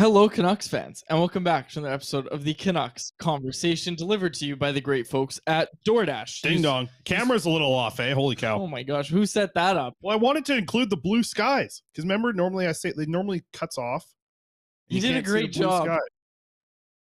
Hello, Canucks fans, and welcome back to another episode of the Canucks Conversation, delivered to you by the great folks at DoorDash. Ding dong. Camera's a little off, eh? Holy cow. Oh my gosh, who set that up? Well, I wanted to include the blue skies because remember, normally I say it normally cuts off. You did a can't see great the blue job. sky.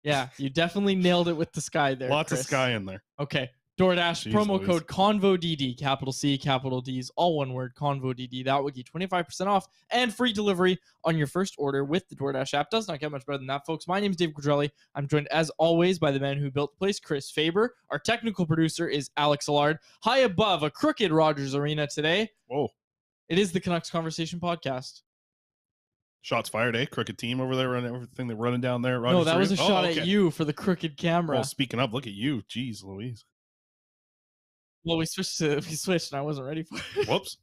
Yeah, you definitely nailed it with the sky there. Lots Chris. of sky in there. Okay. DoorDash Jeez promo Louise. code CONVODD, capital C, capital D's, all one word, CONVODD. That will get you 25% off and free delivery on your first order with the DoorDash app. Does not get much better than that, folks. My name is Dave Quadrelli. I'm joined, as always, by the man who built the place, Chris Faber. Our technical producer is Alex Allard. High above a crooked Rogers Arena today, Whoa. it is the Canucks Conversation podcast. Shots fired, eh? Crooked team over there, running everything they're running down there. No, that was a shot at you for the crooked camera. Well, speaking of, look at you. Jeez Louise. Well, we switched and I wasn't ready for it. Whoops.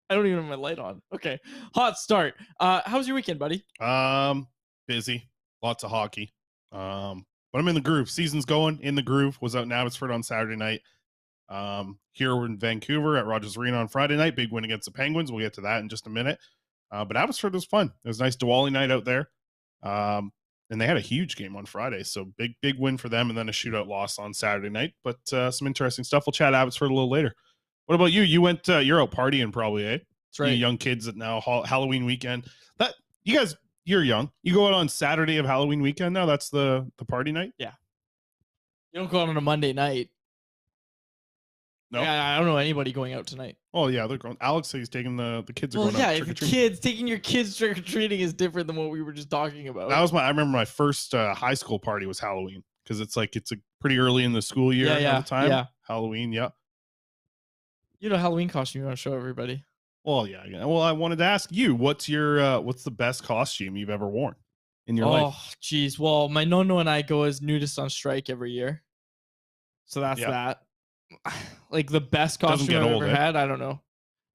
I don't even have my light on. Okay. Hot start. How was your weekend, buddy? Busy. Lots of hockey. But I'm in the groove. Season's going in the groove. Was out in Abbotsford on Saturday night. Here we're in Vancouver at Rogers Arena on Friday night. Big win against the Penguins. We'll get to that in just a minute. But Abbotsford was fun. It was a nice Diwali night out there. And they had a huge game on Friday. So big win for them. And then a shootout loss on Saturday night. But some interesting stuff. We'll chat Abbotsford a little later. What about you? You went, you're out partying probably, eh? That's right. You young kids at now Halloween weekend. That you guys, you're young. You go out on Saturday of Halloween weekend now. That's the party night. Yeah. You don't go out on a Monday night. No. I don't know anybody going out tonight. Oh yeah, they're going. Alex says he's taking the kids are Well, going yeah, out if trick-or-treating. taking your kids trick or treating is different than what we were just talking about. I remember my first high school party was Halloween because it's a pretty early in the school year at the time. Yeah. Halloween, yeah. You know, Halloween costume you want to show everybody. Well, yeah. Well, I wanted to ask you, what's the best costume you've ever worn in your life? Oh, geez. Well, my nono and I go as nudists on strike every year. So that's that. Like the best costume I've ever had, I don't know.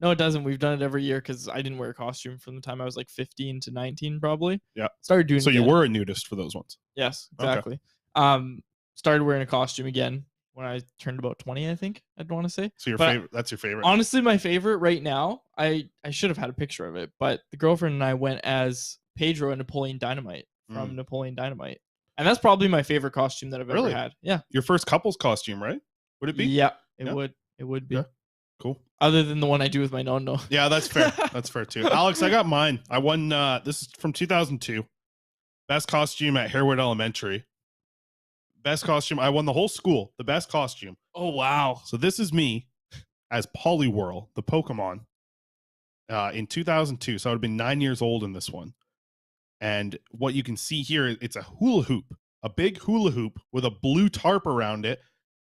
No, it doesn't. We've done it every year because I didn't wear a costume from the time I was like 15 to 19, probably. Yeah. Started doing. So you were a nudist for those ones. Yes, exactly. Okay. Started wearing a costume again when I turned about 20, I think I'd want to say. So favorite? That's your favorite. Honestly, my favorite right now. I should have had a picture of it, but the girlfriend and I went as Pedro and Napoleon Dynamite from Napoleon Dynamite, and that's probably my favorite costume that I've ever had. Yeah. Your first couple's costume, right? Would it be? Yeah, it would. It would be. Yeah. Cool. Other than the one I do with my no. Yeah, that's fair. That's fair too. Alex, I got mine. I won. This is from 2002. Best costume at Harewood Elementary. Best costume. I won the whole school. The best costume. Oh wow! So this is me as Poliwhirl, the Pokemon, in 2002. So I would have been 9 years old in this one. And what you can see here, it's a hula hoop, a big hula hoop with a blue tarp around it.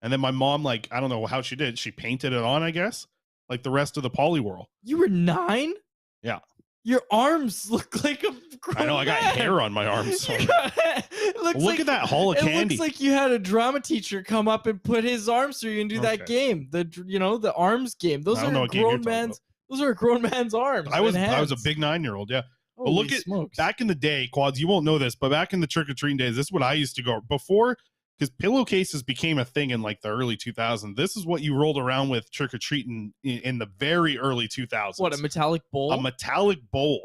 And then my mom, I don't know how she did. She painted it on, I guess, like the rest of the Poliwhirl. You were 9? Yeah. Your arms look like a grown I know. I got hair on my arms. So. Look at that haul of candy. It looks like you had a drama teacher come up and put his arms through you and do that game. The arms game. Those are a grown man's. Those are a grown man's arms. I was a big 9-year-old. Yeah. But look at back in the day, Quads. You won't know this, but back in the trick or treating days, this is what I used to go before. Because pillowcases became a thing in the early 2000s. This is what you rolled around with trick or treating in the very early 2000s. What, a metallic bowl? A metallic bowl.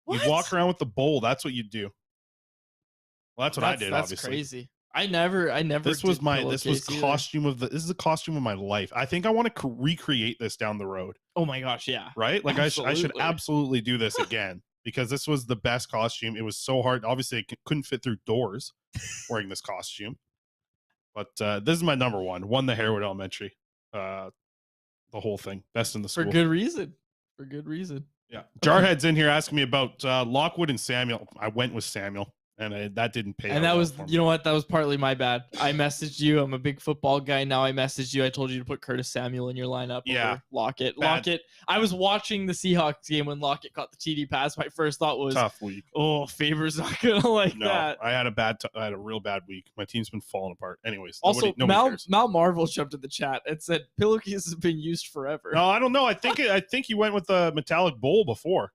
What? You'd walk around with the bowl. That's what you'd do. Well, that's what I did. That's obviously crazy. I never. This was costume of this is the costume of my life. I think I want to recreate this down the road. Oh my gosh, yeah. Right? I should absolutely do this again because this was the best costume. It was so hard. Obviously, I couldn't fit through doors wearing this costume. But this is my number one. Won the Harewood Elementary. The whole thing. Best in the school. For good reason. Yeah. Jarhead's in here asking me about Lockwood and Samuel. I went with Samuel. And that didn't pay. And that was, you know what? That was partly my bad. I messaged you. I'm a big football guy. Now I messaged you. I told you to put Curtis Samuel in your lineup. Yeah. Lockett. I was watching the Seahawks game when Lockett caught the TD pass. My first thought was, tough week. Oh, Faber's not going to like that. I had a real bad week. My team's been falling apart. Anyways. Also, Mal Marvel jumped in the chat and said pillowcases have been used forever. No, I don't know. I think you went with a metallic bowl before.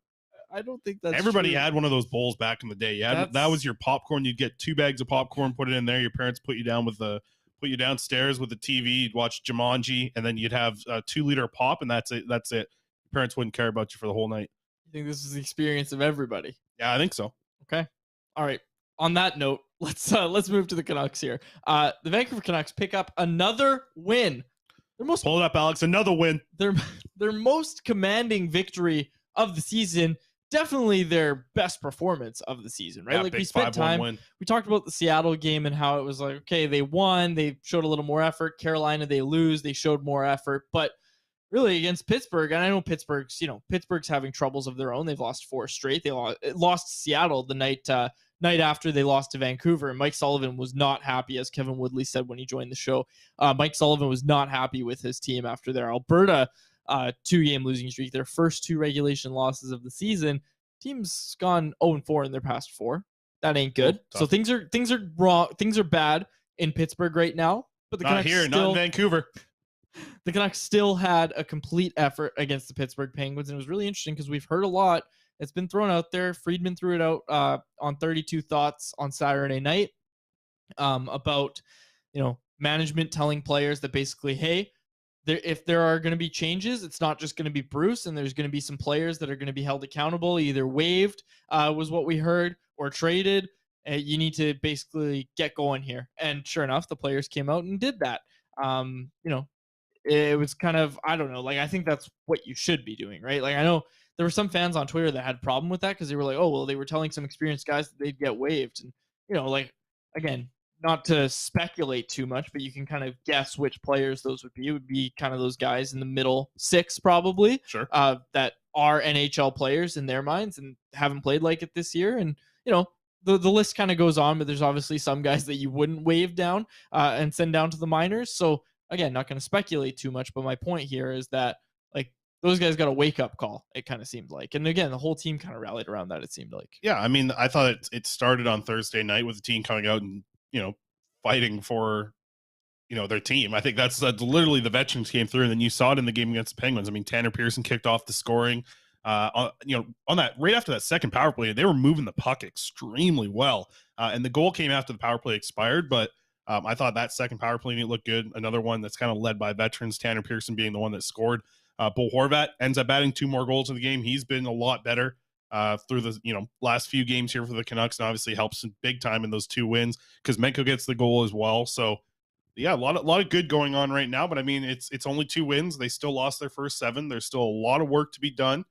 I don't think that's everybody true. had one of those bowls back in the day. Yeah, that was your popcorn. You'd get 2 bags of popcorn, put it in there. Your parents put you downstairs with the TV. You'd watch Jumanji, and then you'd have a 2-liter pop, and that's it. Your parents wouldn't care about you for the whole night. You think this is the experience of everybody? Yeah, I think so. Okay. All right. on that note, let's move to the Canucks here. The Vancouver Canucks pick up another win. Pull it up, Alex. Another win. Their most commanding victory of the season. Definitely their best performance of the season, right? Yeah, like big we spent time. win. We talked about the Seattle game and how it was like, okay, they won. They showed a little more effort. Carolina, they lose. They showed more effort. But really against Pittsburgh, and I know Pittsburgh's having troubles of their own. They've lost 4 straight. They lost to Seattle the night after they lost to Vancouver. And Mike Sullivan was not happy, as Kevin Woodley said when he joined the show. Mike Sullivan was not happy with his team after their Alberta 2-game losing streak, their first 2 regulation losses of the season. Team's gone 0-4 in their past 4. That ain't good. So things are wrong. Things are bad in Pittsburgh right now. But the Canucks not in Vancouver. The Canucks still had a complete effort against the Pittsburgh Penguins, and it was really interesting because we've heard a lot. It's been thrown out there. Friedman threw it out on 32 Thoughts on Saturday night about management telling players that basically, hey, if there are going to be changes, it's not just going to be Bruce, and there's going to be some players that are going to be held accountable, either waived was what we heard, or traded. You need to basically get going here. And sure enough, the players came out and did that. It was kind of, I don't know, like I think that's what you should be doing, right? Like I know there were some fans on Twitter that had a problem with that because they were like, oh, well, they were telling some experienced guys that they'd get waived. And, like, again, not to speculate too much, but you can kind of guess which players those would be. It would be kind of those guys in the middle 6 probably. Sure. That are NHL players in their minds and haven't played like it this year. And, the list kind of goes on, but there's obviously some guys that you wouldn't waive down and send down to the minors. So, again, not going to speculate too much, but my point here is that, like, those guys got a wake-up call, it kind of seemed like. And, again, the whole team kind of rallied around that, it seemed like. Yeah, I mean, I thought it started on Thursday night with the team coming out and, fighting for, their team. I think that's literally the veterans came through, and then you saw it in the game against the Penguins. I mean, Tanner Pederson kicked off the scoring. On that, right after that second power play, they were moving the puck extremely well. And the goal came after the power play expired, but I thought that second power play didn't look good. Another one that's kind of led by veterans, Tanner Pederson being the one that scored. Bo Horvat ends up adding 2 more goals in the game. He's been a lot better through the last few games here for the Canucks, and obviously helps big time in those 2 wins because Menko gets the goal as well. So yeah, a lot of good going on right now. But I mean, it's only 2 wins. They still lost their first 7. There's still a lot of work to be done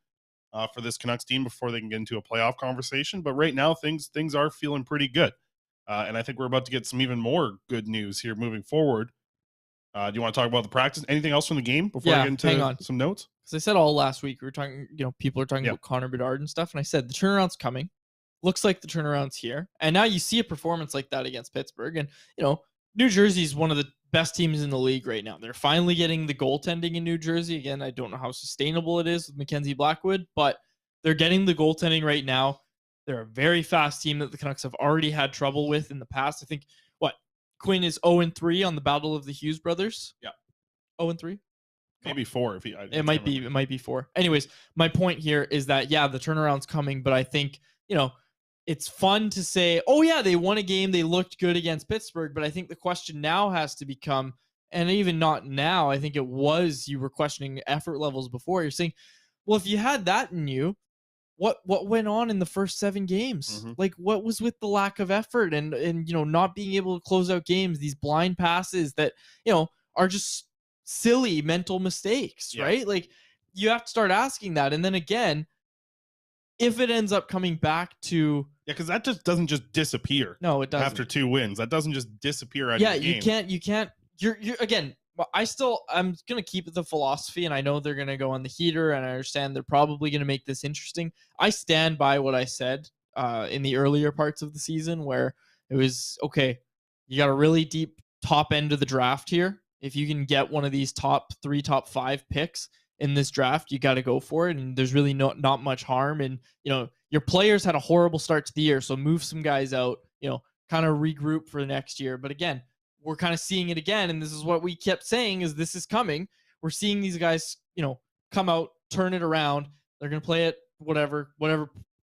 for this Canucks team before they can get into a playoff conversation. But right now, things are feeling pretty good. And I think we're about to get some even more good news here moving forward. Do you want to talk about the practice? Anything else from the game before I get into some notes? Because I said all last week, we were talking, people are talking about Connor Bedard and stuff. And I said, the turnaround's coming. Looks like the turnaround's here. And now you see a performance like that against Pittsburgh. And, New Jersey's one of the best teams in the league right now. They're finally getting the goaltending in New Jersey. Again, I don't know how sustainable it is with Mackenzie Blackwood, but they're getting the goaltending right now. They're a very fast team that the Canucks have already had trouble with in the past. I think, Quinn is 0-3 on the Battle of the Hughes brothers? Yeah. 0-3? Maybe 4 if it might be 4. Anyways, my point here is that, the turnaround's coming, but I think, it's fun to say, oh yeah, they won a game, they looked good against Pittsburgh, but I think the question now has to become, and even not now, I think it was, you were questioning effort levels before. You're saying, well, if you had that in you, what went on in the first 7 games? Mm-hmm. Like, what was with the lack of effort and not being able to close out games, these blind passes that, are just silly mental mistakes, right? Like, you have to start asking that. And then again, if it ends up coming back to... Yeah, because that just doesn't just disappear. No, it doesn't. After 2 wins. That doesn't just disappear out of the game. You can't... You're again... I'm going to keep the philosophy, and I know they're going to go on the heater, and I understand they're probably going to make this interesting. I stand by what I said in the earlier parts of the season where it was, okay, you got a really deep top end of the draft here. If you can get one of these top 3, top 5 picks in this draft, you got to go for it, and there's really not much harm. And, your players had a horrible start to the year, so move some guys out, kind of regroup for the next year. But again, we're kind of seeing it again, and this is what we kept saying is this is coming. We're seeing these guys, come out, turn it around. They're going to play at whatever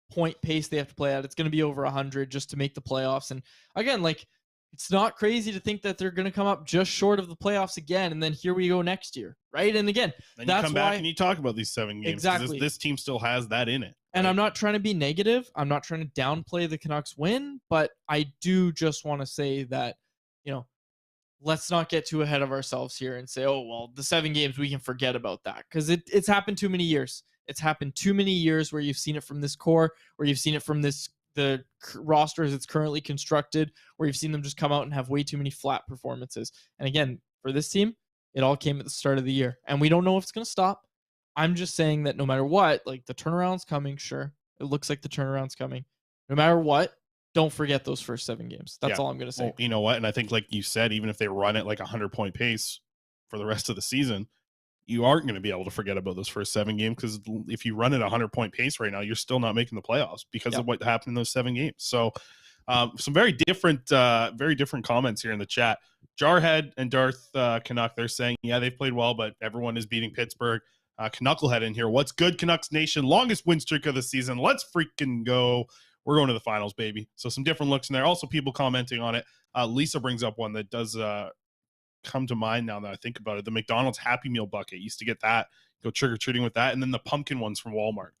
point pace they have to play at. It's going to be over 100 just to make the playoffs. And again, like, it's not crazy to think that they're going to come up just short of the playoffs again, and then here we go next year, right? And again, then you come back and you talk about these 7 games. Exactly. This team still has that in it. Right? And I'm not trying to be negative. I'm not trying to downplay the Canucks win, but I do just want to say that, let's not get too ahead of ourselves here and say, oh, well, the 7 games, we can forget about that, because it's happened too many years. It's happened too many years where you've seen it from this core, where you've seen it from the roster as it's currently constructed, where you've seen them just come out and have way too many flat performances. And again, for this team, it all came at the start of the year, and we don't know if it's going to stop. I'm just saying that no matter what, like, the turnaround's coming. Sure, it looks like the turnaround's coming. No matter what, don't forget those first 7 games. That's all I'm going to say. Well, you know what? And I think, like you said, even if they run at like 100-point pace for the rest of the season, you aren't going to be able to forget about those first 7 games, because if you run at 100-point pace right now, you're still not making the playoffs because of what happened in those 7 games. So some very different comments here in the chat. Jarhead and Darth Canuck, they're saying, yeah, they've played well, but everyone is beating Pittsburgh. Knucklehead in here. What's good, Canucks Nation? Longest win streak of the season. Let's freaking go. We're going to the finals, baby. So some different looks in there. Also, people commenting on it. Lisa brings up one that does come to mind now that I think about it. The McDonald's Happy Meal bucket. Used to get that. Go trick-or-treating with that. And then the pumpkin ones from Walmart.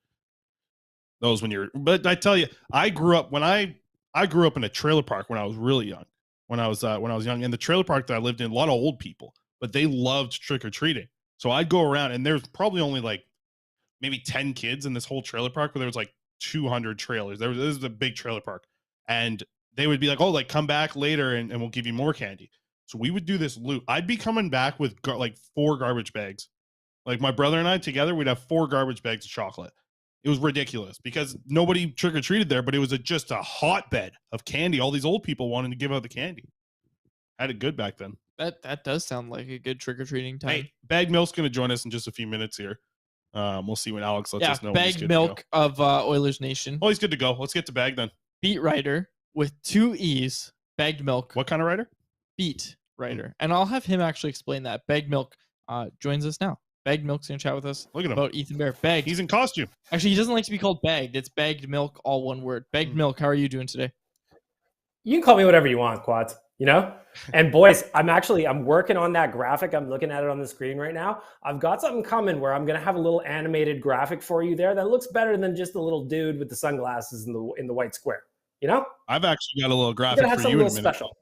Those but I tell you, I grew up in a trailer park when I was really young. When I was young. And the trailer park that I lived in, a lot of old people, but they loved trick-or-treating. So I'd go around, and there's probably only like maybe 10 kids in this whole trailer park, where there was like 200 trailers. This is a big trailer park. And they would be like, oh, like, come back later and we'll give you more candy. So we would do this loop. I'd be coming back with like 4 garbage bags. Like, my brother and I together, we'd have 4 garbage bags of chocolate. It was ridiculous because nobody trick-or-treated there, but it was just a hotbed of candy. All these old people wanted to give out the candy. Had it good back then. That does sound like a good trick-or-treating time. Hey, BaggedMilk's going to join us in just a few minutes here. We'll see when Alex lets us know. BaggedMilk of Oilers Nation. Oh, he's good to go. Let's get to Bag then. Beat writer with 2 E's. BaggedMilk. What kind of writer? Beat writer. And I'll have him actually explain that. BaggedMilk joins us now. BaggedMilk's going to chat with us. Look at him. About Ethan Bear. Bagged. He's in costume. Actually, he doesn't like to be called bagged. It's BaggedMilk, all one word. BaggedMilk, how are you doing today? You can call me whatever you want, Quads. And boys, I'm working on that graphic. I'm looking at it on the screen right now. I've got something coming where I'm going to have a little animated graphic for you there that looks better than just the little dude with the sunglasses in the white square. I've actually got a little graphic for you in a minute. Special.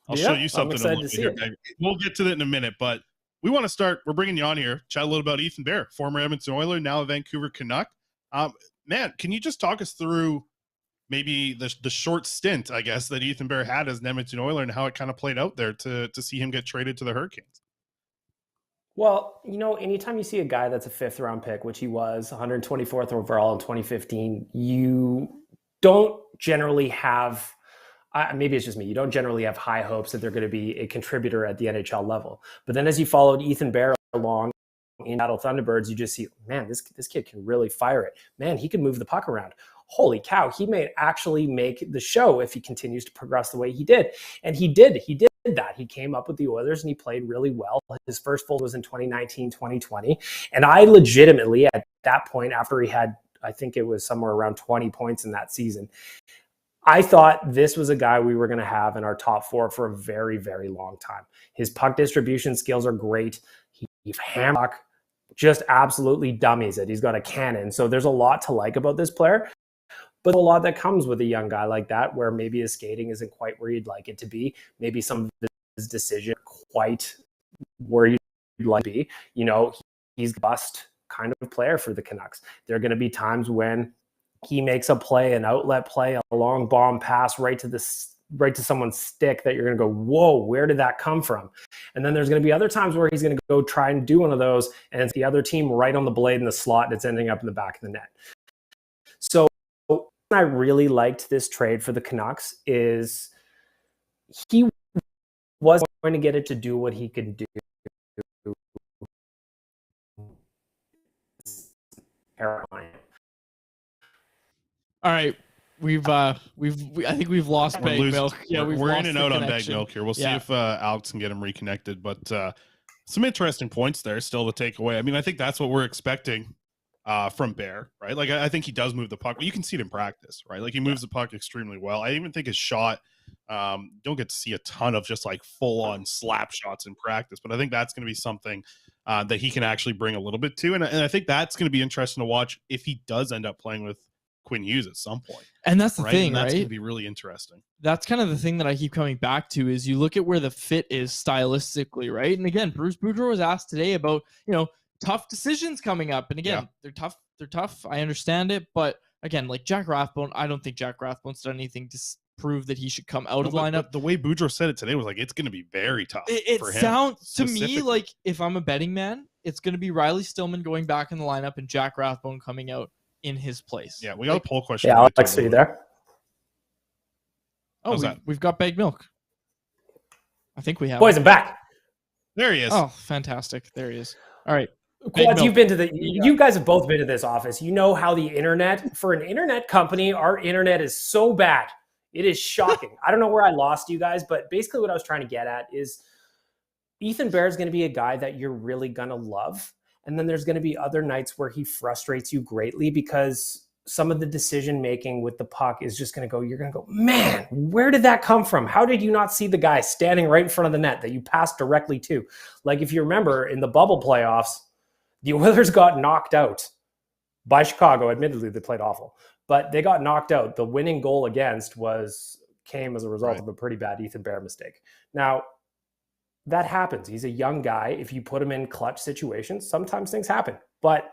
I'll show you something. I'm excited to see it. We'll get to that in a minute, but we want to start. We're bringing you on here, chat a little about Ethan Bear, former Edmonton Oiler, now a Vancouver Canuck. Man, can you just talk us through maybe the short stint, I guess, that Ethan Bear had as an Edmonton Oiler and how it kind of played out there to see him get traded to the Hurricanes? Well, anytime you see a guy that's a 5th-round pick, which he was, 124th overall in 2015, you don't generally have, maybe it's just me, you don't generally have high hopes that they're going to be a contributor at the NHL level. But then as you followed Ethan Bear along in Seattle Thunderbirds, you just see, man, this kid can really fire it. Man, he can move the puck around. Holy cow, he may actually make the show if he continues to progress the way he did. And he did that. He came up with the Oilers and he played really well. His first full was in 2019, 2020. And I legitimately, at that point, after he had, I think it was somewhere around 20 points in that season, I thought this was a guy we were going to have in our top 4 for a very, very long time. His puck distribution skills are great. He hammer just absolutely dummies it. He's got a cannon. So there's a lot to like about this player. But a lot that comes with a young guy like that, where maybe his skating isn't quite where you'd like it to be. Maybe some of his decision quite where you'd like to be. He's the bust kind of player for the Canucks. There are going to be times when he makes a play, an outlet play, a long bomb pass right to someone's stick that you're going to go, whoa, where did that come from? And then there's going to be other times where he's going to go try and do one of those, and it's the other team right on the blade in the slot, and it's ending up in the back of the net. So I really liked this trade for the Canucks is he was going to get it to do what he could do. All right, I think we've lost BaggedMilk. Yeah, we're in and out on BaggedMilk here. We'll see if Alex can get him reconnected. But some interesting points there still to take away. I mean, I think that's what we're expecting from Bear, right? Like, I think he does move the puck. Well, you can see it in practice, right? Like, he moves the puck extremely well. I even think his shot Don't get to see a ton of just like full on slap shots in practice, but I think that's going to be something that he can actually bring a little bit to. And I think that's going to be interesting to watch if he does end up playing with Quinn Hughes at some point. And that's the thing, and that's right? going to be really interesting. That's kind of the thing that I keep coming back to is you look at where the fit is stylistically, right? And again, Bruce Boudreau was asked today about, tough decisions coming up. And again, they're tough. I understand it. But again, like Jack Rathbone, I don't think Jack Rathbone's done anything to prove that he should come out of the lineup. But the way Boudreau said it today was like, it's going to be very tough for him. It sounds to me like if I'm a betting man, it's going to be Riley Stillman going back in the lineup and Jack Rathbone coming out in his place. Yeah, we got a poll question. Yeah, Alex, are you there? Oh, we've got BaggedMilk. I think we have. Boys, I'm back. There he is. Oh, fantastic. There he is. All right. Quads, you guys have both been to this office. You know how the internet, for an internet company, our internet is so bad. It is shocking. I don't know where I lost you guys, but basically what I was trying to get at is Ethan Bear is going to be a guy that you're really going to love. And then there's going to be other nights where he frustrates you greatly because some of the decision-making with the puck is just going to go, you're going to go, man, where did that come from? How did you not see the guy standing right in front of the net that you passed directly to? Like if you remember in the bubble playoffs, the Oilers got knocked out by Chicago. Admittedly, they played awful, but they got knocked out. The winning goal against came as a result of a pretty bad Ethan Bear mistake. Now, that happens. He's a young guy. If you put him in clutch situations, sometimes things happen. But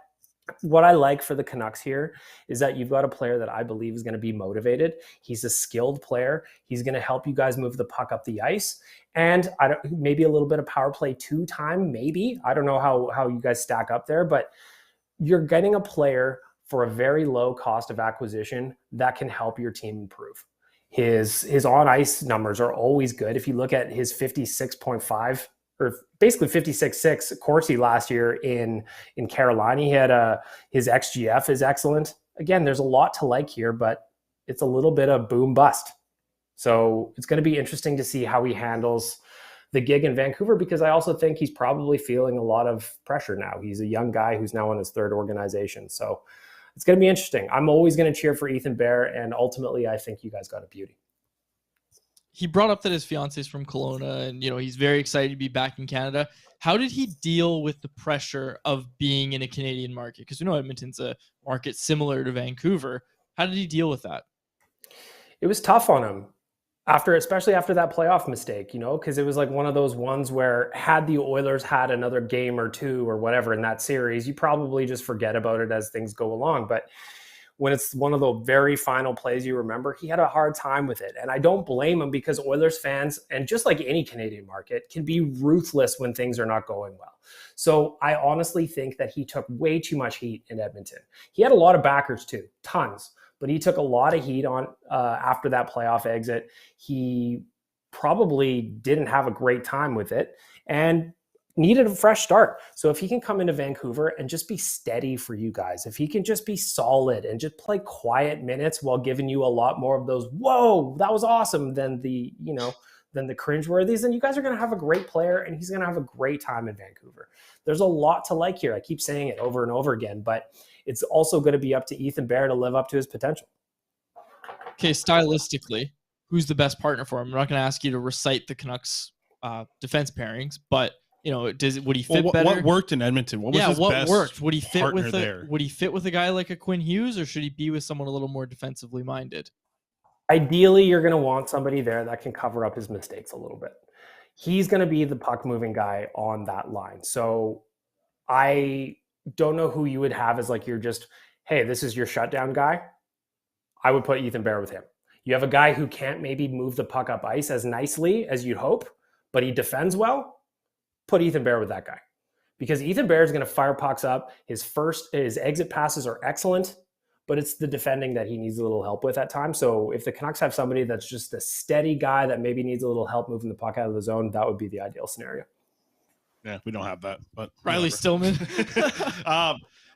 what I like for the Canucks here is that you've got a player that I believe is going to be motivated. He's a skilled player. He's going to help you guys move the puck up the ice. And maybe a little bit of power play 2 time, maybe. I don't know how you guys stack up there, but you're getting a player for a very low cost of acquisition that can help your team improve. His on-ice numbers are always good. If you look at his 56.5 or basically 56.6 Corsi last year in Carolina, he had his XGF is excellent. Again, there's a lot to like here, but it's a little bit of boom bust. So it's going to be interesting to see how he handles the gig in Vancouver, because I also think he's probably feeling a lot of pressure now. He's a young guy who's now on his 3rd organization. So it's going to be interesting. I'm always going to cheer for Ethan Bear, and ultimately, I think you guys got a beauty. He brought up that his fiance is from Kelowna, and he's very excited to be back in Canada. How did he deal with the pressure of being in a Canadian market? Because we know Edmonton's a market similar to Vancouver. How did he deal with that? It was tough on him. Especially after that playoff mistake, because it was like one of those ones where had the Oilers had another game or 2 or whatever in that series, you probably just forget about it as things go along. But when it's one of the very final plays you remember, he had a hard time with it. And I don't blame him, because Oilers fans, and just like any Canadian market, can be ruthless when things are not going well. So I honestly think that he took way too much heat in Edmonton. He had a lot of backers too, tons. But he took a lot of heat on after that playoff exit. He probably didn't have a great time with it and needed a fresh start. So if he can come into Vancouver and just be steady for you guys, if he can just be solid and just play quiet minutes while giving you a lot more of those, whoa, that was awesome, than the cringeworthies, then you guys are going to have a great player, and he's going to have a great time in Vancouver. There's a lot to like here. I keep saying it over and over again, but it's also going to be up to Ethan Bear to live up to his potential. Okay, stylistically, who's the best partner for him? I'm not going to ask you to recite the Canucks defense pairings, but would he fit better? What worked in Edmonton? What was his best worked? Would he fit with a guy like a Quinn Hughes, or should he be with someone a little more defensively minded? Ideally, you're going to want somebody there that can cover up his mistakes a little bit. He's going to be the puck moving guy on that line. So I don't know who you would have as like hey, this is your shutdown guy. I would put Ethan Bear with him. You have a guy who can't maybe move the puck up ice as nicely as you'd hope, but he defends well. Put Ethan Bear with that guy, because Ethan Bear is going to fire pucks up. His exit passes are excellent, but it's the defending that he needs a little help with at times. So if the Canucks have somebody that's just a steady guy that maybe needs a little help moving the puck out of the zone, that would be the ideal scenario. Yeah, we don't have that, but Riley Stillman.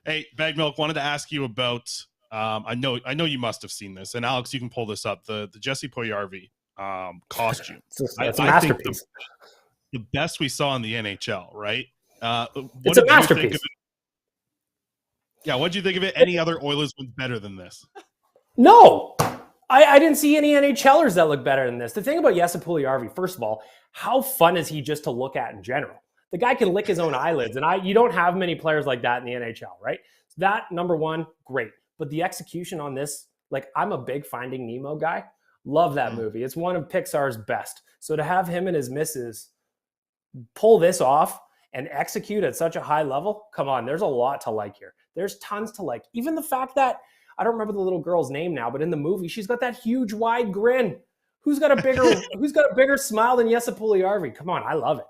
Hey, BaggedMilk, wanted to ask you about. I know you must have seen this, and Alex, you can pull this up. The Jesse Puljujarvi costume. It's a masterpiece. The best we saw in the NHL, right? It's a masterpiece. Yeah, what did you think of it? Any other Oilers ones better than this? No. I didn't see any NHLers that look better than this. The thing about Jesse Puljujarvi, first of all, how fun is he just to look at in general? The guy can lick his own eyelids, and you don't have many players like that in the NHL, right? So that, number one, great. But the execution on this, like, I'm a big Finding Nemo guy. Love that movie. It's one of Pixar's best. So to have him and his missus pull this off and execute at such a high level, come on, there's a lot to like here. There's tons to like. Even the fact that, I don't remember the little girl's name now, but in the movie, she's got that huge wide grin. Who's got a bigger smile than Jesse Puljujarvi? Come on, I love it.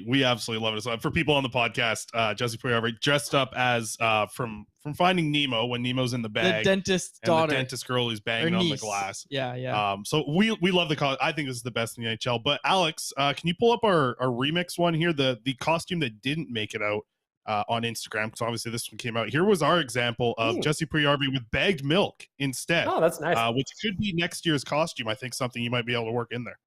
We absolutely love it. So for people on the podcast, Jesse Puljujarvi dressed up as from Finding Nemo when Nemo's in the bag. The dentist's daughter. The dentist girl who's banging on the glass. Yeah. So we love the college. I think this is the best in the NHL. But Alex, can you pull up our remix one here? The costume that didn't make it out on Instagram, because obviously this one came out. Here was our example of Jesse Puljujarvi with bagged milk instead. Oh, that's nice. Which could be next year's costume. I think something you might be able to work in there.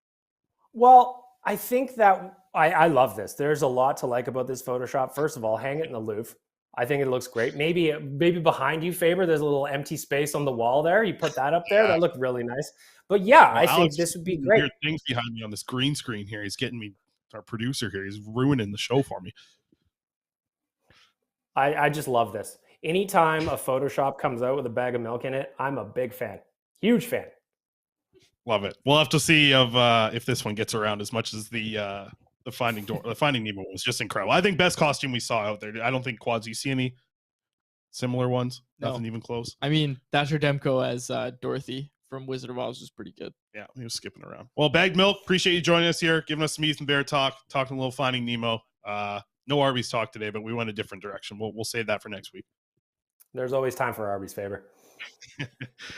Well, I think that I love this. There's a lot to like about this Photoshop. First of all, hang it in the Louvre. I think it looks great. Maybe behind you, Faber, there's a little empty space on the wall there. You put that up there. That looked really nice. But yeah, I think this would be great. Weird things behind me on this green screen here. He's getting me, our producer here. He's ruining the show for me. I just love this. Anytime a Photoshop comes out with a bag of milk in it, I'm a big fan. Huge fan. Love it. We'll have to see if this one gets around as much as the Finding Nemo was just incredible. I think best costume we saw out there. I don't think Quads, you see any similar ones? No. Nothing even close. I mean, Thatcher Demko as Dorothy from Wizard of Oz was pretty good. Yeah, he was skipping around. Well, Bagged Milk, appreciate you joining us here, giving us some Ethan Bear talk, talking a little Finding Nemo. No Arby's talk today, but we went a different direction. We'll save that for next week. There's always time for Arby's, Faber.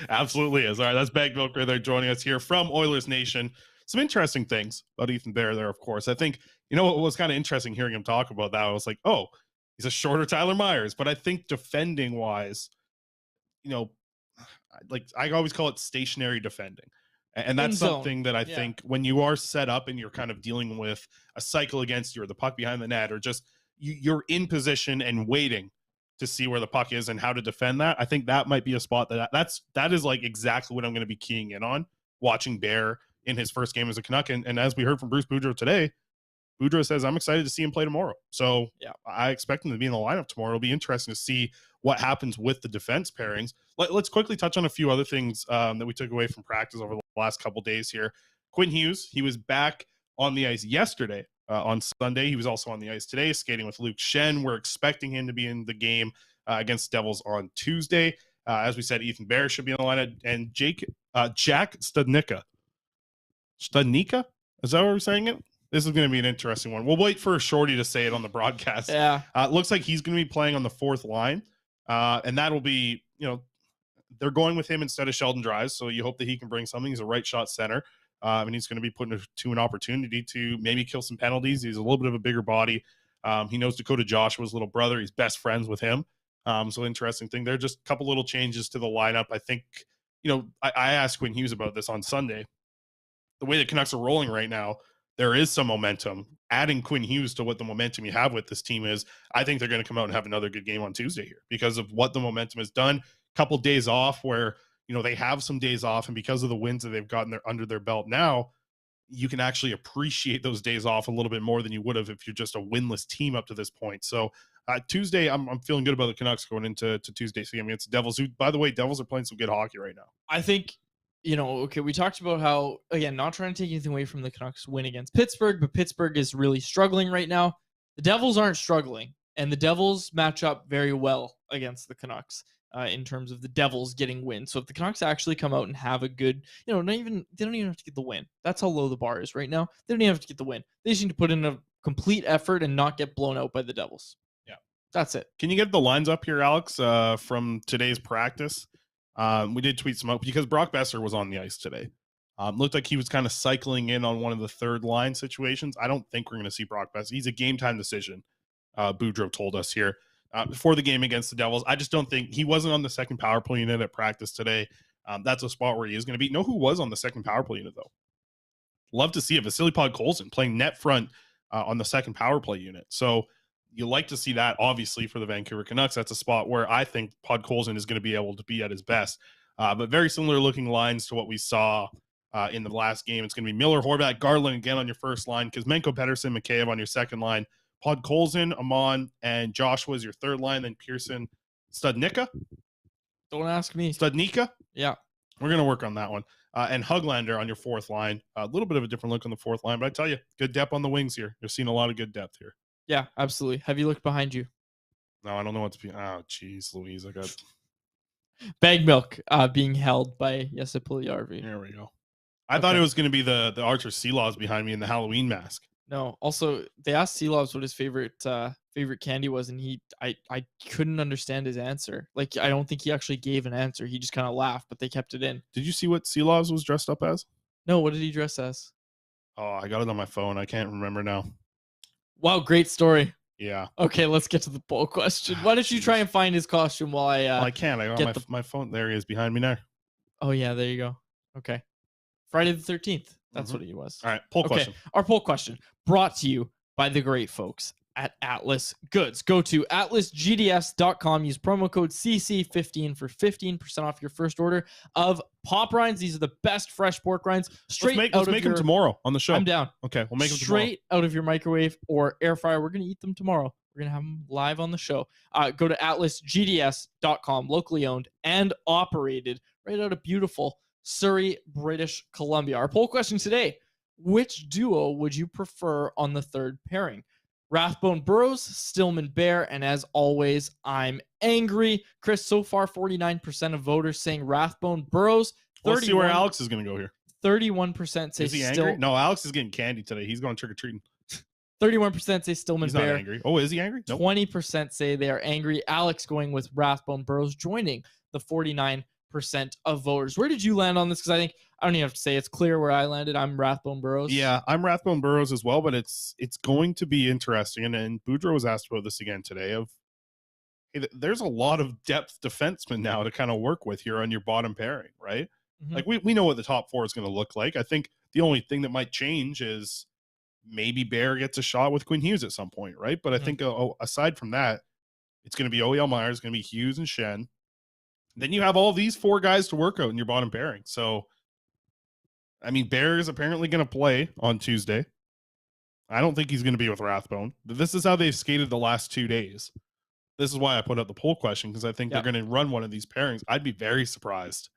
Absolutely is. All right, that's Bagged Milk right there joining us here from Oilers Nation. Some interesting things about Ethan Bear there, of course. I think, what was kind of interesting hearing him talk about that. I was like, oh, he's a shorter Tyler Myers. But I think defending-wise, like I always call it stationary defending. And that's something that I think when you are set up and you're kind of dealing with a cycle against you or the puck behind the net or just you're in position and waiting to see where the puck is and how to defend that. I think that might be a spot that is like exactly what I'm going to be keying in on watching Bear in his first game as a Canuck. And as we heard from Bruce Boudreau today, Boudreau says, I'm excited to see him play tomorrow. So I expect him to be in the lineup tomorrow. It'll be interesting to see what happens with the defense pairings. Let's quickly touch on a few other things that we took away from practice over the last couple days here. Quinn Hughes, he was back on the ice yesterday. On Sunday, he was also on the ice today, skating with Luke Shen. We're expecting him to be in the game against Devils on Tuesday. As we said, Ethan Bear should be in the lineup, and Jack Studnicka. Studnicka? Is that what we're saying it? This is going to be an interesting one. We'll wait for Shorty to say it on the broadcast. Yeah. It looks like he's going to be playing on the fourth line, and that'll be, they're going with him instead of Sheldon Dries, so you hope that he can bring something. He's a right shot center. And he's going to be put to an opportunity to maybe kill some penalties. He's a little bit of a bigger body. He knows Dakota Joshua's little brother. He's best friends with him. So interesting thing. There are just a couple little changes to the lineup. I think, I asked Quinn Hughes about this on Sunday. The way the Canucks are rolling right now, there is some momentum. Adding Quinn Hughes to what the momentum you have with this team is, I think they're going to come out and have another good game on Tuesday here because of what the momentum has done. Couple days off where they have some days off, and because of the wins that they've gotten under their belt now, you can actually appreciate those days off a little bit more than you would have if you're just a winless team up to this point. So Tuesday, I'm feeling good about the Canucks going into Tuesday's game against the Devils, who, by the way, Devils are playing some good hockey right now. I think, we talked about how, again, not trying to take anything away from the Canucks win against Pittsburgh, but Pittsburgh is really struggling right now. The Devils aren't struggling, and the Devils match up very well against the Canucks. In terms of the Devils getting wins. So if the Canucks actually come out and have a good, they don't even have to get the win. That's how low the bar is right now. They don't even have to get the win. They just need to put in a complete effort and not get blown out by the Devils. Yeah. That's it. Can you get the lines up here, Alex, from today's practice? We did tweet some out because Brock Besser was on the ice today. Looked like he was kind of cycling in on one of the third line situations. I don't think we're going to see Brock Besser. He's a game time decision. Boudreau told us here. Before the game against the Devils. I just don't think he wasn't on the second power play unit at practice today. That's a spot where he is going to be. Know who was on the second power play unit, though? Love to see it. Vasily Podkolzin playing net front on the second power play unit. So you like to see that, obviously, for the Vancouver Canucks. That's a spot where I think Podkolzin is going to be able to be at his best. But very similar looking lines to what we saw in the last game. It's going to be Miller, Horvat, Garland again on your first line, Kuzmenko, Pederson, Mikheyev on your second line, Podkolzin, Amon, and Joshua is your third line, then Pearson, Studnicka. Don't ask me. Studnicka? Yeah. We're going to work on that one. And Huglander on your fourth line. A little bit of a different look on the fourth line, but I tell you, good depth on the wings here. You're seeing a lot of good depth here. Yeah, absolutely. Have you looked behind you? No, I don't know what's being. Oh, jeez, Louise. I got BaggedMilk being held by Jesse Puljujärvi. There we go. I thought it was going to be the Archer Sealaws behind me in the Halloween mask. No. Also, they asked Sealaws what his favorite candy was, and I couldn't understand his answer. Like, I don't think he actually gave an answer. He just kind of laughed, but they kept it in. Did you see what Sealaws was dressed up as? No, what did he dress as? Oh, I got it on my phone. I can't remember now. Wow, great story. Yeah. Okay, let's get to the poll question. Why don't you try and find his costume while I well, I can't. I got my phone. There he is behind me now. Oh yeah, there you go. Okay. Friday the 13th. That's what he was. All right, poll question. Our poll question brought to you by the great folks at Atlas Goods. Go to atlasgds.com. Use promo code CC15 for 15% off your first order of pop rinds. These are the best fresh pork rinds. Let's make them tomorrow on the show. I'm down. Okay, we'll make them tomorrow. Straight out of your microwave or air fryer. We're going to eat them tomorrow. We're going to have them live on the show. Go to atlasgds.com, locally owned and operated right out of beautiful Surrey, British Columbia. Our poll question today: which duo would you prefer on the third pairing? Rathbone Burrows, Stillman Bear, and as always, I'm angry. Chris, so far 49% of voters saying Rathbone Burrows. Let's see where Alex is going to go here. 31% say is he angry? No, Alex is getting candy today. He's going trick-or-treating. 31% say Stillman He's Bear. not angry. Oh, is he angry? Nope. 20% say they are angry. Alex going with Rathbone Burrows, joining the 49% of voters. Where did you land on this? Because I don't even have to say it's clear where I landed. I'm Rathbone Burrows. Yeah, I'm Rathbone Burrows as well, but it's going to be interesting. And Boudreau was asked about this again today. Hey, there's a lot of depth defensemen now to kind of work with here on your bottom pairing, right? Mm-hmm. Like we know what the top four is going to look like. I think the only thing that might change is maybe Bear gets a shot with Quinn Hughes at some point, right? But I think aside from that, it's going to be OEL Myers, going to be Hughes and Shen. Then you have all these four guys to work out in your bottom pairing. So, I mean, Bear is apparently going to play on Tuesday. I don't think he's going to be with Rathbone. This is how they've skated the last 2 days. This is why I put up the poll question, because I think they're going to run one of these pairings. I'd be very surprised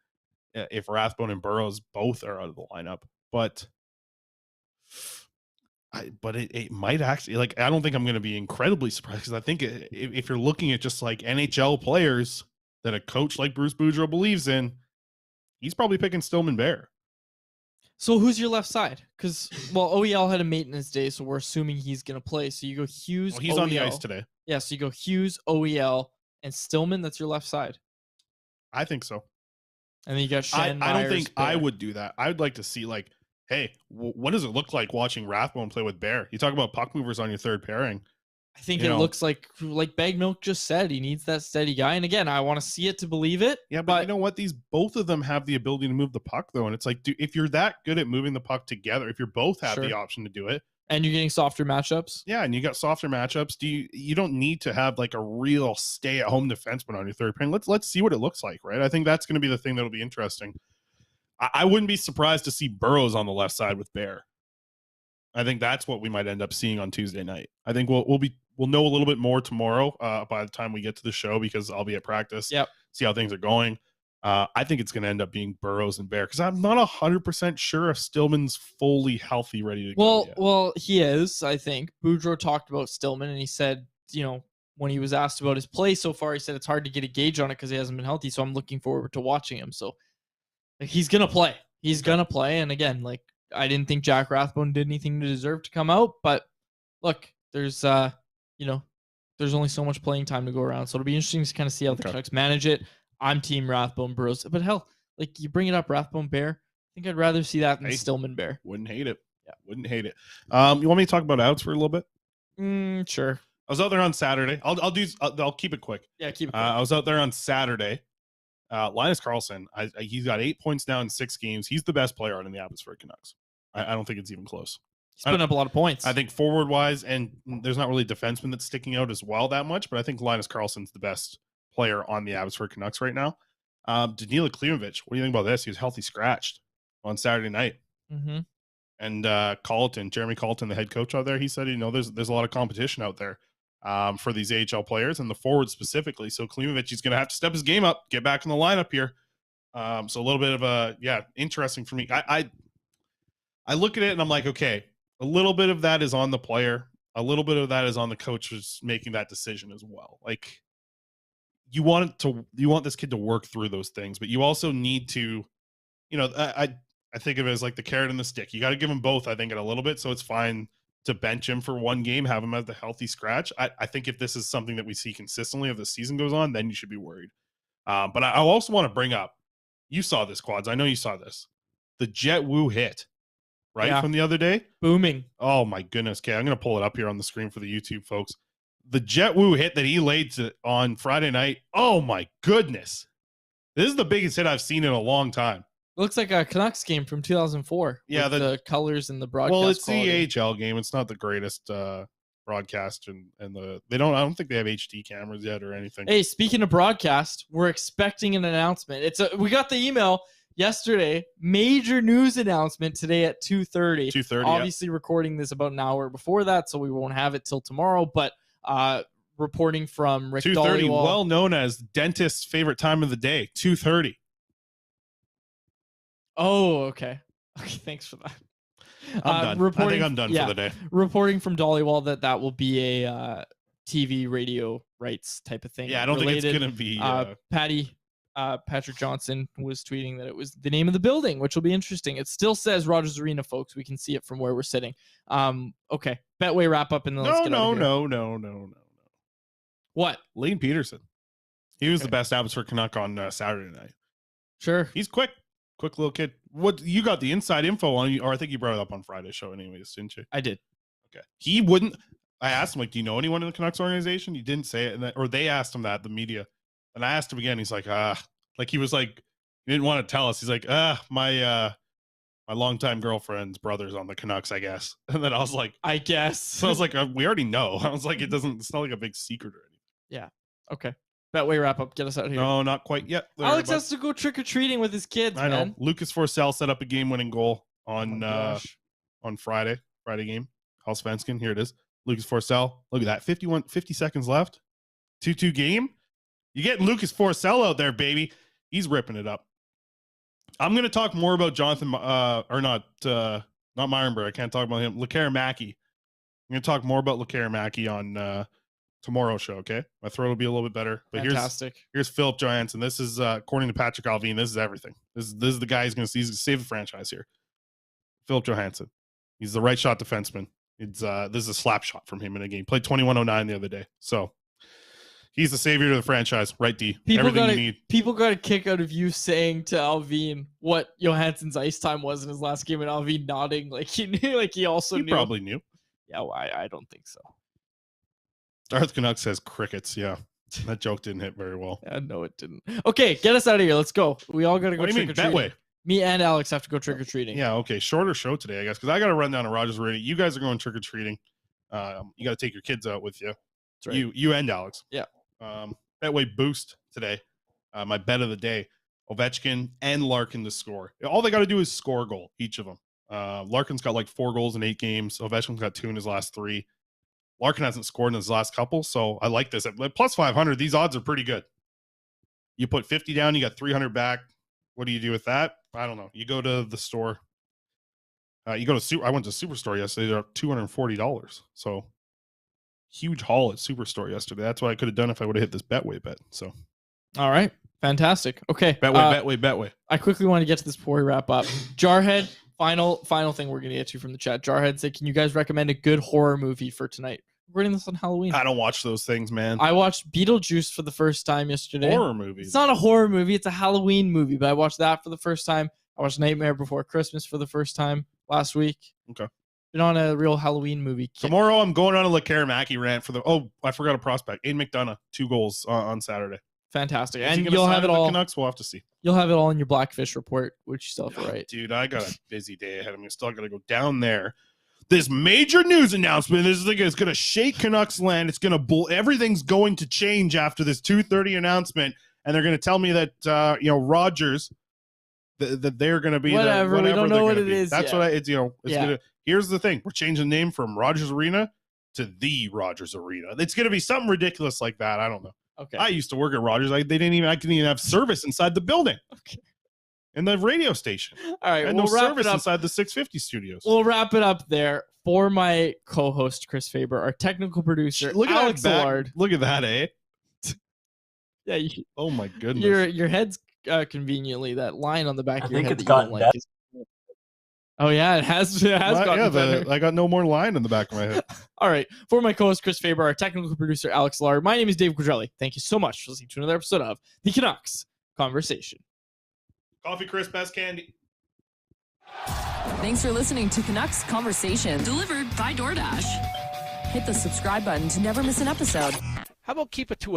if Rathbone and Burrows both are out of the lineup. But it might actually, like, I don't think I'm going to be incredibly surprised, because I think if you're looking at just like NHL players that a coach like Bruce Boudreau believes in, he's probably picking Stillman Bear. So who's your left side? Because, well, OEL had a maintenance day, so we're assuming he's going to play. So you go Hughes, well, he's OEL. On the ice today. Yeah, so you go Hughes, OEL, and Stillman. That's your left side. I think so. And then you got Shen, I don't think Bear. I would do that. I would like to see, like, hey, what does it look like watching Rathbone play with Bear? You talk about puck movers on your third pairing. I think it looks like BaggedMilk just said, he needs that steady guy. And again, I want to see it to believe it. Yeah, but you know what? Both of them have the ability to move the puck, though. And it's like, if you're that good at moving the puck together, if you both have the option to do it. And you're getting softer matchups. Yeah, and you got softer matchups. You don't need to have like a real stay-at-home defenseman on your third pairing. Let's see what it looks like, right? I think that's going to be the thing that'll be interesting. I wouldn't be surprised to see Burrows on the left side with Bear. I think that's what we might end up seeing on Tuesday night. I think we'll know a little bit more tomorrow by the time we get to the show, because I'll be at practice. Yep. See how things are going. I think it's going to end up being Burrows and Bear, because I'm not 100% sure if Stillman's fully healthy, ready to go yet. Well, he is, I think. Boudreau talked about Stillman, and he said, when he was asked about his play so far, he said it's hard to get a gauge on it because he hasn't been healthy, so I'm looking forward to watching him. So he's going to play. He's going to play, and again, like, I didn't think Jack Rathbone did anything to deserve to come out, but look, there's there's only so much playing time to go around, so it'll be interesting to kind of see how the Canucks manage it. I'm team Rathbone Burrows, but hell, like, you bring it up, Rathbone Bear. I think I'd rather see that than Stillman Bear. Wouldn't hate it. Yeah, wouldn't hate it. You want me to talk about outs for a little bit? Sure. I was out there on Saturday. I'll keep it quick. Yeah, keep it quick. I was out there on Saturday. Linus Karlsson, he's got 8 points now in 6 games. He's the best player on the Abbotsford Canucks. I don't think it's even close. He's putting up a lot of points. I think forward-wise, and there's not really a defenseman that's sticking out as well that much, but I think Linus Karlsson's the best player on the Abbotsford Canucks right now. Danila Klimovich, what do you think about this? He was healthy scratched on Saturday night. Mm-hmm. And Jeremy Colton, the head coach out there, he said, there's a lot of competition out there for these AHL players and the forwards specifically. So Klimovich is going to have to step his game up, get back in the lineup here. So a little bit of interesting for me. I look at it and I'm like, okay, a little bit of that is on the player. A little bit of that is on the coach who's making that decision as well. Like you want this kid to work through those things, but you also need to, I think of it as like the carrot and the stick. You got to give him both, I think, in a little bit. So it's fine to bench him for one game, have him as the healthy scratch. I think if this is something that we see consistently as the season goes on, then you should be worried. But I also want to bring up, you saw this, Quads. I know you saw this. The Jet Wu hit, right, Yeah. from the other day? Booming. Oh, my goodness. Okay, I'm going to pull it up here on the screen for the YouTube folks. The Jet Wu hit that he laid on Friday night, oh, my goodness. This is the biggest hit I've seen in a long time. Looks like a Canucks game from 2004. Yeah, with the colors and the broadcast. Well, it's quality. the AHL game. It's not the greatest broadcast, and I don't think they have HD cameras yet or anything. Hey, speaking of broadcast, we're expecting an announcement. We got the email yesterday. Major news announcement today at 2:30. 2:30. Obviously, recording this about an hour before that, so we won't have it till tomorrow. But reporting from Rick 2:30, Dollywall, well known as dentist's favorite time of the day. 2:30. Oh, okay. Okay, thanks for that. I'm done. I think I'm done for the day. Reporting from Dollywall that will be a TV radio rights type of thing. Yeah, I don't think it's going to be... Patrick Johnson was tweeting that it was the name of the building, which will be interesting. It still says Rogers Arena, folks. We can see it from where we're sitting. Okay. Betway wrap up and then let's get out of here. No. What? Lane Pederson. He was the best Abbotsford Canuck on Saturday night. Sure. He's quick little kid. What you got the inside info on, or I think you brought it up on Friday's show anyways, didn't you? I did. Okay. He wouldn't. I asked him, like, do you know anyone in the Canucks organization? He didn't say it, or they asked him that, the media. And I asked him again. He's like, like he was like, he didn't want to tell us. He's like, my longtime girlfriend's brother's on the Canucks, I guess. And then I was like, I guess. So I was like, we already know. I was like, it's not like a big secret or anything. Yeah. Okay. Betway wrap up. Get us out of here. No, not quite yet. Alex has to go trick or treating with his kids. I know. Man. Lucas Forsell set up a game-winning goal on Friday game. Allsvenskan. Here it is. Lucas Forsell. Look at that. 50 seconds left. 2-2 game. You getting Lucas Forsell out there, baby. He's ripping it up. I'm going to talk more about Jonathan, not Myrenberg. I can't talk about him. Lekar-Mackey. I'm going to talk more about Lekar-Mackey on tomorrow's show, okay? My throat will be a little bit better. But Fantastic. Here's Philip Johansson. This is, according to Patrick Alvin, this is everything. This is the guy who's going to save the franchise here. Philip Johansson. He's the right shot defenseman. This is a slap shot from him in a game. Played 21:09 the other day. So he's the savior of the franchise. Right, D. Everything you need. People got a kick out of you saying to Alvin what Johansson's ice time was in his last game, and Alvin nodding like he knew, like he also knew. Probably knew. Yeah, well, I don't think so. Darth Canuck says crickets. Yeah, that joke didn't hit very well. Yeah, no, it didn't. Okay, get us out of here. Let's go. We all got to go What do you trick mean, or treating. Betway? Me and Alex have to go trick or treating. Yeah, okay. Shorter show today, I guess, because I got to run down to Rogers Arena. You guys are going trick or treating. You got to take your kids out with you. That's right. You and Alex. Yeah. Betway boost today. My bet of the day: Ovechkin and Larkin to score. All they got to do is score a goal, each of them. Larkin's got like 4 goals in 8 games. Ovechkin's got 2 in his last 3. Larkin hasn't scored in his last couple, so I like this. At plus 500, these odds are pretty good. You put 50 down, you got 300 back. What do you do with that? I don't know. You go to the store. I went to Superstore yesterday. They're $240. So huge haul at Superstore yesterday. That's what I could have done if I would have hit this Betway bet. So all right, fantastic. Okay, Betway. I quickly want to get to this before we wrap up. Jarhead, final thing we're gonna get to from the chat. Jarhead said, "Can you guys recommend a good horror movie for tonight?" We're doing this on Halloween. I don't watch those things, man. I watched Beetlejuice for the first time yesterday. Horror movies. It's not a horror movie. It's a Halloween movie, but I watched that for the first time. I watched Nightmare Before Christmas for the first time last week. Okay. Been on a real Halloween movie kick. Tomorrow I'm going on a Lekar-Mackey rant for I forgot a prospect. Aiden McDonough, 2 goals on Saturday. Fantastic. Is And you'll have it all. Canucks, we'll have to see. You'll have it all in your Blackfish report, which you still have to write. Dude, I got a busy day ahead of me. Still got to go down there. This major news announcement. This thing is going to shake Canucks land. It's going to everything's going to change after this 2:30 announcement. and they're going to tell me that Rogers that they're going to be whatever. We don't know what it is. That's yet. what it's gonna. Here's the thing: we're changing the name from Rogers Arena to the Rogers Arena. It's going to be something ridiculous like that. I don't know. Okay. I used to work at Rogers. I couldn't even have service inside the building. Okay. In the radio station. All right. And we'll no wrap service it up. inside the 650 studios. We'll wrap it up there for my co-host Chris Faber, our technical producer Look at Alex that Allard. Look at that, eh? Yeah. Oh my goodness. Your head's conveniently that line on the back of your think head. it's that you don't gotten like is- Oh yeah, it has gotten better. I got no more line in the back of my head. All right. For my co-host Chris Faber, our technical producer Alex Allard, my name is Dave Quadrelli. Thank you so much for listening to another episode of the Canucks Conversation. Coffee Crisp, best candy. Thanks for listening to Canucks Conversation, delivered by DoorDash. Hit the subscribe button to never miss an episode. How about keep it to a